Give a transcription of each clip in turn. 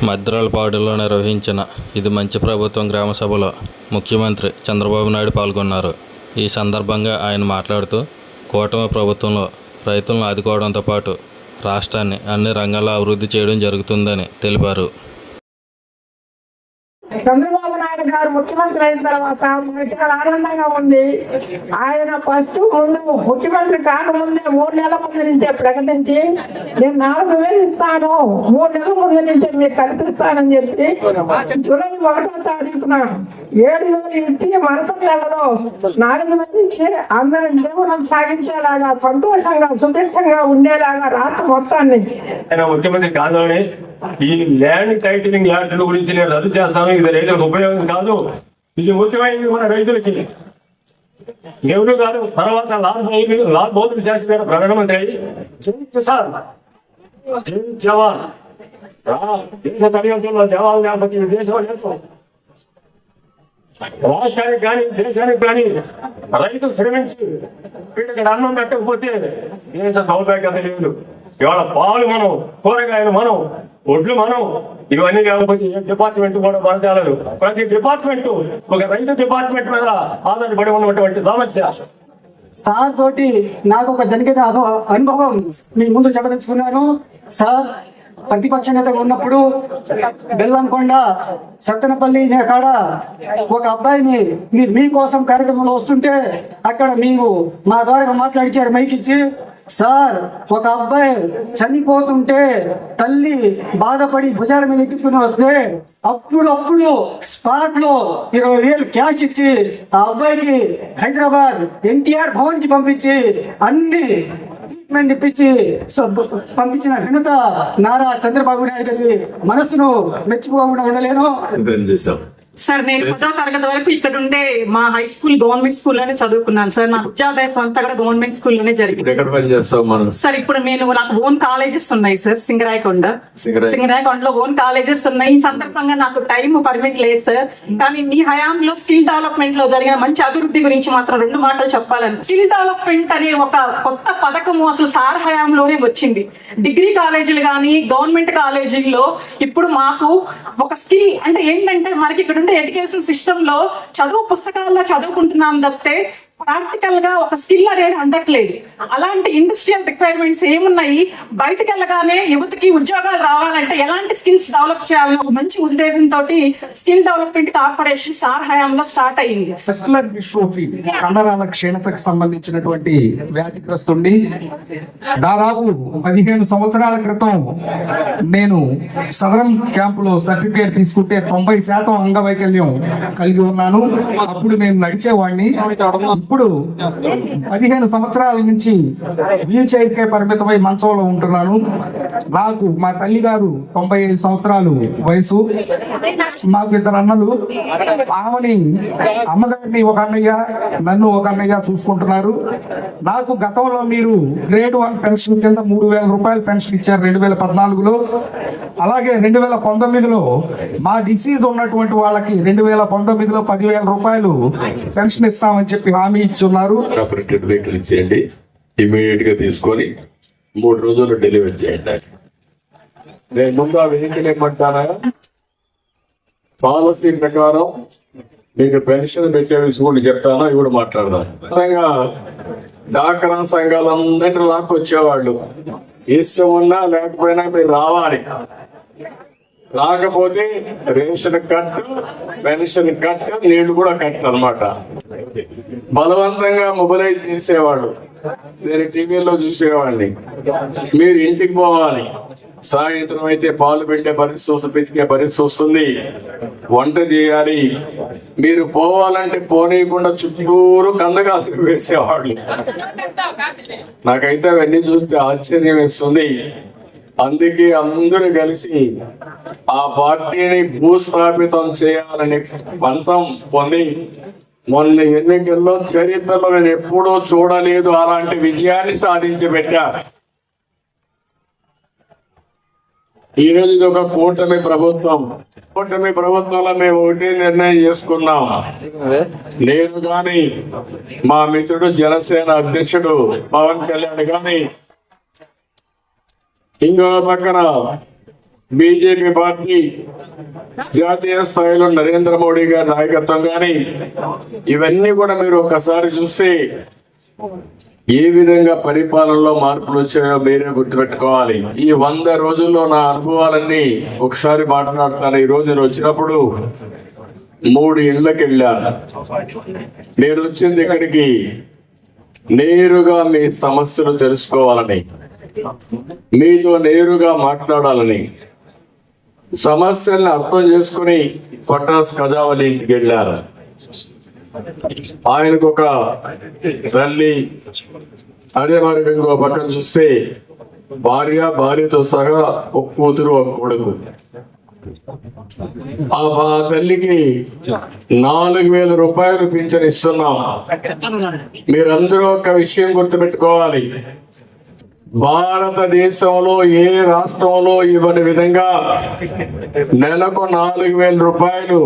మద్రాలపాడులో నిర్వహించిన ఇది మంచి ప్రభుత్వం గ్రామ సభలో ముఖ్యమంత్రి చంద్రబాబు నాయుడు పాల్గొన్నారు. ఈ సందర్భంగా ఆయన మాట్లాడుతూ కూటమి ప్రభుత్వంలో రైతులను ఆదుకోవడంతో పాటు రాష్ట్రాన్ని అన్ని రంగాల్లో అభివృద్ధి చేయడం జరుగుతుందని తెలిపారు. చంద్రబాబు నాయుడు గారు ముఖ్యమంత్రి అయిన తర్వాత మాకు చాలా ఆనందంగా ఉంది. ఆయన ముందు ముఖ్యమంత్రి కాకముందే 3 నెలల ముందు నుంచే ప్రకటించి నేను 4,000 ఇస్తాను, 3 నెలల ముందు నుంచే మీకు కల్పిస్తానని చెప్పి జూలై 1వ తారీఖున 7,000 ఇచ్చి మరుసటి నెలలో 4,000 ఇచ్చి అందరి జీవనం సాగించేలాగా సంతోషంగా సుభిక్షంగా ఉండేలాగా రాష్ట్ర మొత్తాన్ని ముఖ్యమంత్రి కాదని ఈ ల్యాండ్ టైటిలింగ్ ల్యాండ్ల గురించి నేను రద్దు చేస్తాను. ఇది రైతులకు ఉపయోగం కాదు, ఇది ముఖ్యమైనది మన రైతులకి. నెహ్రూ గారు తర్వాత లాల్ బహదూర్ శాస్త్రి గారు ప్రధానమంత్రి జై కిసాన్ జై జవాన్, దేశ సరిహద్దుల్లో జవాన్ లేకపోతే దేశం లేదు. రాష్ట్రానికి కానీ దేశానికి కానీ రైతు శ్రమించి వీటికి అన్నం పెట్టకపోతే దేశ సౌభాగ్యత లేదు. ఇవాళ పాలు మనం, కూరగాయలు మనం, ఒడ్లు మనం, ఇవన్నీ లేకపోతే ఏ డిపార్ట్మెంట్ కూడా పనిచేయలేదు. ప్రతి డిపార్ట్మెంట్ ఒక రైతు డిపార్ట్మెంట్ మీద ఆధారపడి ఉన్నటువంటి సమస్య. సార్ తోటి నాకు ఒక జరిగిన అనుభవం మీ ముందు చెప్పదలుచుకున్నాను. సార్ ప్రతిపక్ష నేతగా ఉన్నప్పుడు బెల్లంకొండ సత్తెనపల్లి కాడ ఒక అబ్బాయిని మీరు మీకోసం కార్యక్రమంలో వస్తుంటే అక్కడ మీరు మా ద్వారా మాట్లాడించారు మైక్ ఇచ్చి. సార్ ఒక అబ్బాయి చనిపోతుంటే తల్లి బాధపడి భుజాల మీద ఎత్తుకుని వస్తే అప్పుడు స్పాట్ లో 20,000 క్యాష్ ఇచ్చి ఆ అబ్బాయికి హైదరాబాద్ ఎన్టీఆర్ భవన్ కి పంపించి అన్ని ట్రీట్మెంట్ ఇప్పించి పంపించిన ఘనత నారా చంద్రబాబు నాయుడు గారి మనసును మెచ్చుకోకుండా ఉండలేను. సార్ నేను 10వ తరగతి వరకు ఇక్కడ ఉండే మా హై స్కూల్ గవర్నమెంట్ స్కూల్లోనే చదువుకున్నాను సార్. నా విద్యాభ్యాసం అంతా కూడా గవర్నమెంట్ స్కూల్లోనే జరిగింది సార్. ఇప్పుడు నాకు ఓన్ కాలేజెస్ ఉన్నాయి సార్. సింగరాయకొండలో ఓన్ కాలేజెస్ ఉన్నాయి. ఈ సందర్భంగా నాకు టైం పర్మిట్ లేదు సార్. కానీ మీ హయాంలో స్కిల్ డెవలప్మెంట్ లో జరిగిన మంచి అభివృద్ధి గురించి మాత్రం 2 మాటలు చెప్పాలని. స్కిల్ డెవలప్మెంట్ అనే ఒక కొత్త పథకము అసలు సార్ హయాంలోనే వచ్చింది. డిగ్రీ కాలేజీలు కానీ గవర్నమెంట్ కాలేజీల్లో ఇప్పుడు మాకు ఒక స్కిల్ అంటే ఏంటంటే మనకి ఇక్కడ ఎడ్యుకేషన్ సిస్టమ్ లో చదువు పుస్తకాల్లో చదువుకుంటున్నాం తప్పితే ప్రాక్టికల్ గా ఒక స్కిల్ అనేది అందట్లేదు. అలాంటి ఇండస్ట్రియల్ రిక్వైర్మెంట్స్ ఏమున్నాయి, బయటకు వెళ్ళగానే యువతకి ఉద్యోగాలు రావాలంటే ఎలాంటి స్కిల్స్ డెవలప్ చేయాలని ఒక మంచి ఉద్దేశంతో స్కిల్ డెవలప్మెంట్ కార్పొరేషన్ సార్ హయాంలో స్టార్ట్ అయింది. కండరాల క్షీణతకు సంబంధించినటువంటి వ్యాధిగ్రస్తుడి దాదాపు 15 సంవత్సరాల క్రితం నేను సదరం క్యాంపులో సర్టిఫికేట్ తీసుకుంటే 90% అంగవైకల్యం కలిగి ఉన్నాను. అప్పుడు నేను నడిచేవాడిని. ఇప్పుడు 15 సంవత్సరాల నుంచి వీల్ చైర్ కే పరిమితమై మంచంలో ఉంటున్నాను. నాకు మా తల్లి గారు 95 సంవత్సరాలు వయసు. మాకు 2 అన్నలు. ఆమెని అమ్మగారిని ఒక అన్నయ్య, నన్ను ఒక అన్నయ్య చూసుకుంటున్నారు. నాకు గతంలో మీరు గ్రేడ్ 1 పెన్షన్ కింద 3,000 రూపాయలు పెన్షన్ ఇచ్చారు 2014లో. అలాగే 2019లో మా డిసీజ్ ఉన్నటువంటి వాళ్ళకి 2019లో 10,000 రూపాయలు పెన్షన్ ఇస్తామని చెప్పి హామీ ఇచ్చున్నారు. వెహికల్ ఇచ్చేయండి, ఇమీడియట్ గా తీసుకొని 3 రోజుల్లో డెలివరీ చేయండి. నేను ముందు ఆ వెహికల్ ఏమంటానా పాలసీ ప్రకారం మీకు పెన్షన్ పెట్టే విషయం కూడా చెప్తాను, ఇవి కూడా మాట్లాడదాం. డాక్రా సంఘాలందరినీ లాక్కొచ్చేవాళ్ళు, ఇష్టం ఉన్నా లేకపోయినా మీరు రావాలి. రాకపోతే రేషన్ కట్టు, పెన్షన్ కట్టు, నీళ్లు కూడా కట్టు అనమాట. బలవంతంగా మొబిలైజ్ చేసేవాళ్ళు. నేను టీవీలో చూసేవాడిని. మీరు ఇంటికి పోవాలి, సాయంత్రం అయితే పాలు పెట్టే పరిస్థితి, పెతికే పరిస్థితి వస్తుంది, వంట చేయాలి. మీరు పోవాలంటే పోనీయకుండా చుట్టూరు కందకాసులు వేసేవాళ్ళు. నాకైతే అవన్నీ చూస్తే ఆశ్చర్యం వేస్తుంది. అందుకే అందరూ కలిసి ఆ పార్టీని భూస్థాపితం చేయాలని పంతం పొంది మొన్న ఎన్నికల్లో చరిత్రలో నేను ఎప్పుడూ చూడలేదు అలాంటి విజయాన్ని సాధించి పెట్టారు. ఈరోజు ఇది ఒక కూటమి ప్రభుత్వం. కూటమి ప్రభుత్వంలో మేము ఒకటే నిర్ణయం చేసుకున్నాం. నేను గాని మా మిత్రుడు జనసేన అధ్యక్షుడు పవన్ కళ్యాణ్ గాని ఇంకో పక్కన బీజేపీ పార్టీ జాతీయ స్థాయిలో నరేంద్ర మోడీ గారి నాయకత్వం కానీ ఇవన్నీ కూడా మీరు ఒక్కసారి చూస్తే ఏ విధంగా పరిపాలనలో మార్పులు వచ్చాయో మీరే గుర్తుపెట్టుకోవాలి. ఈ 100 రోజుల్లో నా అనుభవాలన్నీ ఒకసారి మాట్లాడతాను. ఈ రోజు నేను వచ్చినప్పుడు 3 ఇళ్ళకి వెళ్ళాను. నేను వచ్చింది ఇక్కడికి నేరుగా మీ సమస్యలు తెలుసుకోవాలని, మీతో నేరుగా మాట్లాడాలని, సమస్యల్ని అర్థం చేసుకుని పటాస్ కజావలి ఇంటికి వెళ్ళారు. ఆయనకు ఒక తల్లి, అదే మరి ఇంకో పక్కన చూస్తే భార్యతో సహా ఒక కూతురు ఒక కొడుకు. ఆ తల్లికి 4,000 రూపాయలు పింఛన్ ఇస్తున్నాం. మీరందరూ ఒక విషయం గుర్తుపెట్టుకోవాలి, భారతదేశంలో ఏ రాష్ట్రంలో ఇవ్వని విధంగా నెలకు 4,000 రూపాయలు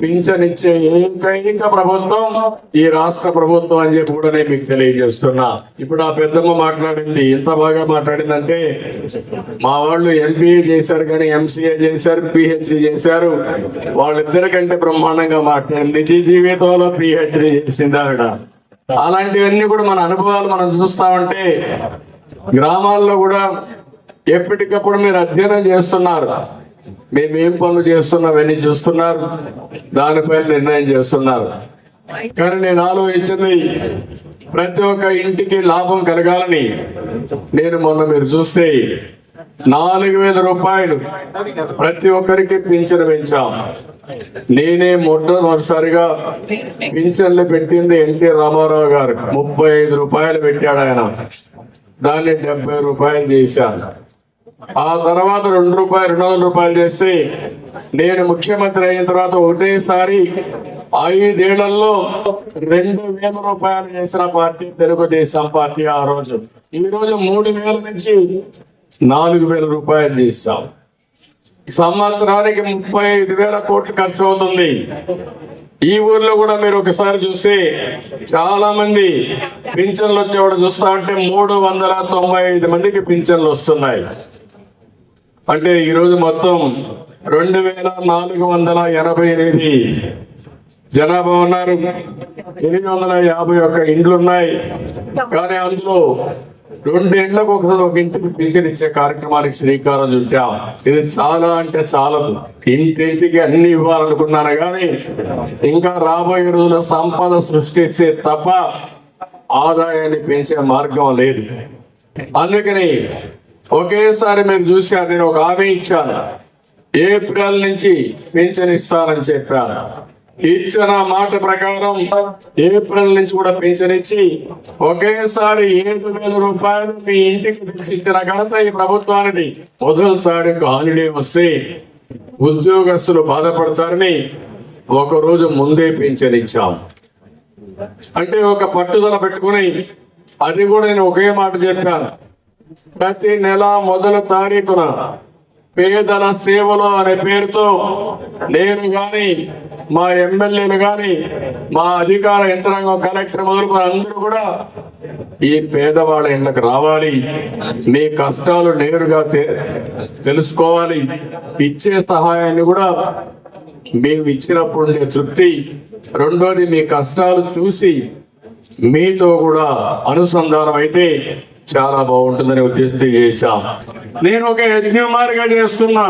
పింఛనిచ్చే ఏకైక ప్రభుత్వం ఈ రాష్ట్ర ప్రభుత్వం అని చెప్పి కూడా నేను మీకు తెలియజేస్తున్నా. ఇప్పుడు ఆ పెద్దమ్మ మాట్లాడింది, ఎంత బాగా మాట్లాడిందంటే, మా వాళ్ళు ఎంబీఏ చేశారు కానీ ఎంసీఏ చేశారు, పిహెచ్డి చేశారు, వాళ్ళిద్దరికంటే బ్రహ్మాండంగా మాట్లాడింది. నిజ జీవితంలో పిహెచ్డి చేసింది ఆవిడ. అలాంటివన్నీ కూడా మన అనుభవాలు మనం చూస్తామంటే, గ్రామాల్లో కూడా ఎప్పటికప్పుడు మీరు అధ్యయనం చేస్తున్నారు, మేమేం పనులు చేస్తున్నామని చూస్తున్నారు, దానిపై నిర్ణయం చేస్తున్నారు. కానీ నేను ఆలోచించింది, ప్రతి ఒక్క ఇంటికి లాభం కలగాలని. నేను మొన్న మీరు చూస్తే 4,000 రూపాయలు ప్రతి ఒక్కరికి పింఛను పెంచాం. నేనే మొట్టమొదటిసారిగా పింఛన్లు పెట్టింది ఎన్టీ రామారావు గారు. 35 రూపాయలు పెట్టాడు ఆయన, దాన్ని 70 రూపాయలు చేశాను. ఆ తర్వాత 200 రూపాయలు చేసి నేను ముఖ్యమంత్రి అయిన తర్వాత ఒకటేసారి 5 ఏళ్లలో 2,000 రూపాయలు చేసిన పార్టీ తెలుగుదేశం పార్టీ. ఆ రోజు ఈ రోజు 3,000 నుంచి 4,000 రూపాయలు చేశాం. సంవత్సరానికి 35,000 కోట్లు ఖర్చు అవుతుంది. ఈ ఊర్లో కూడా మీరు ఒకసారి చూస్తే చాలా మంది పింఛన్లు వచ్చేవాడు చూస్తా ఉంటే 395 మందికి పింఛన్లు వస్తున్నాయి. అంటే ఈరోజు మొత్తం 2,488 జనాభా ఉన్నారు. 851 ఇండ్లు ఉన్నాయి. కానీ అందులో 2 ఇండ్లకు ఒక ఇంటికి పింఛన్ ఇచ్చే కార్యక్రమానికి శ్రీకారం చుట్టాం. ఇది చాలా అంటే చాలదు, ఇంటింటికి అన్ని ఇవ్వాలనుకున్నాను కానీ ఇంకా రాబోయే రోజుల్లో సంపద సృష్టిస్తే తప్ప ఆదాయాన్ని పెంచే మార్గం లేదు. అందుకని ఒకేసారి మీరు చూశారు, నేను ఒక హామీ ఇచ్చాను, ఏప్రిల్ నుంచి పింఛన్ ఇస్తానని చెప్పాను. ఇచ్చిన మాట ప్రకారం ఏప్రిల్ నుంచి కూడా పింఛన్ ఇచ్చి ఒకేసారి 7,000 రూపాయలు మీ ఇంటికి తెచ్చిచ్చిన ఘనత ఈ ప్రభుత్వానికి. మొదటి తారీఖు హాలిడే వస్తే ఉద్యోగస్తులు బాధపడతారని 1 రోజు ముందే పింఛన్ ఇచ్చాం. అంటే ఒక పట్టుదల పెట్టుకుని, అది కూడా నేను ఒకే మాట చెప్పాను, ప్రతి నెల మొదటి తారీఖున పేదల సేవలు అనే పేరుతో నేను గాని, మా ఎమ్మెల్యేలు గాని, మా అధికార యంత్రాంగం, కలెక్టర్ మొదలుకొని అందరూ కూడా ఈ పేదవాళ్ళ ఇళ్ళకి రావాలి, మీ కష్టాలు నేరుగా తెలుసుకోవాలి, ఇచ్చే సహాయాన్ని కూడా మేము ఇచ్చినప్పుడు తృప్తి, రెండోది మీ కష్టాలు చూసి మీతో కూడా అనుసంధానం అయితే చాలా బాగుంటుందని ఉద్దేశంతో చేశాం. నేను ఒక యజ్ఞమారిగా చేస్తున్నా,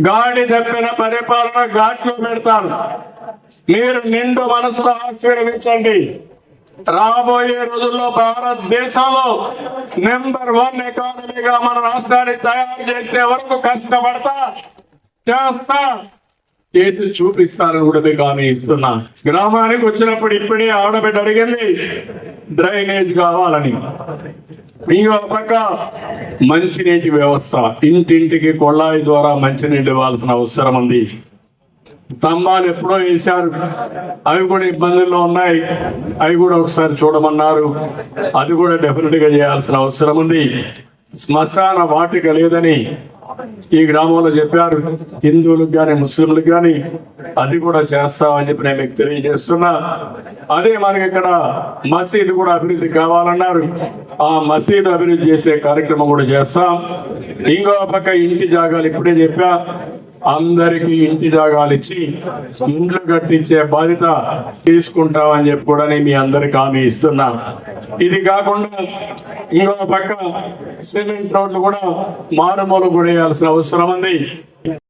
గాడి తప్పిన పరిపాలన ఘాట్లో పెడతాను. మీరు నిండు మనసుతో ఆశీర్వదించండి. రాబోయే రోజుల్లో భారతదేశంలో నెంబర్ 1 ఎకానమీగా మన రాష్ట్రాన్ని తయారు చేసే వరకు కష్టపడతా, చేస్తా, చేసి చూపిస్తానని కూడా మీకు హామీ ఇస్తున్నా. గ్రామానికి వచ్చినప్పుడు ఇప్పుడే ఆడబిడ్డ అడిగింది డ్రైనేజ్ కావాలని. ఇంకో పక్క మంచినీటి వ్యవస్థ, ఇంటింటికి కొళాయి ద్వారా మంచినీళ్ళు ఇవ్వాల్సిన అవసరం ఉంది. స్తంభాలు ఎప్పుడో వేశారు, అవి కూడా ఇబ్బందుల్లో ఉన్నాయి, అవి కూడా ఒకసారి చూడమన్నారు. అది కూడా డెఫినెట్ గా చేయాల్సిన అవసరం ఉంది. శ్మశాన వాటిక లేదని ఈ గ్రామంలో చెప్పారు, హిందువులకు కానీ ముస్లింలకు కానీ అది కూడా చేస్తామని చెప్పి నేను మీకు తెలియజేస్తున్నా. అదే మనకి ఇక్కడ మసీదు కూడా అభివృద్ధి కావాలన్నారు. ఆ మసీదు అభివృద్ధి చేసే కార్యక్రమం కూడా చేస్తాం. ఇంకో పక్క ఇంటి జాగాలు ఇప్పుడే చెప్పా, అందరికీ ఇంటి జాగాలు ఇచ్చి ఇండ్లు కట్టించే బాధ్యత తీసుకుంటామని చెప్పి కూడా నేను మీ అందరికి హామీ ఇస్తున్నా. ఇది కాకుండా ఇంకో పక్క సిమెంట్ రోడ్లు కూడా మారుమూల కూడా వేయాల్సిన అవసరం ఉంది.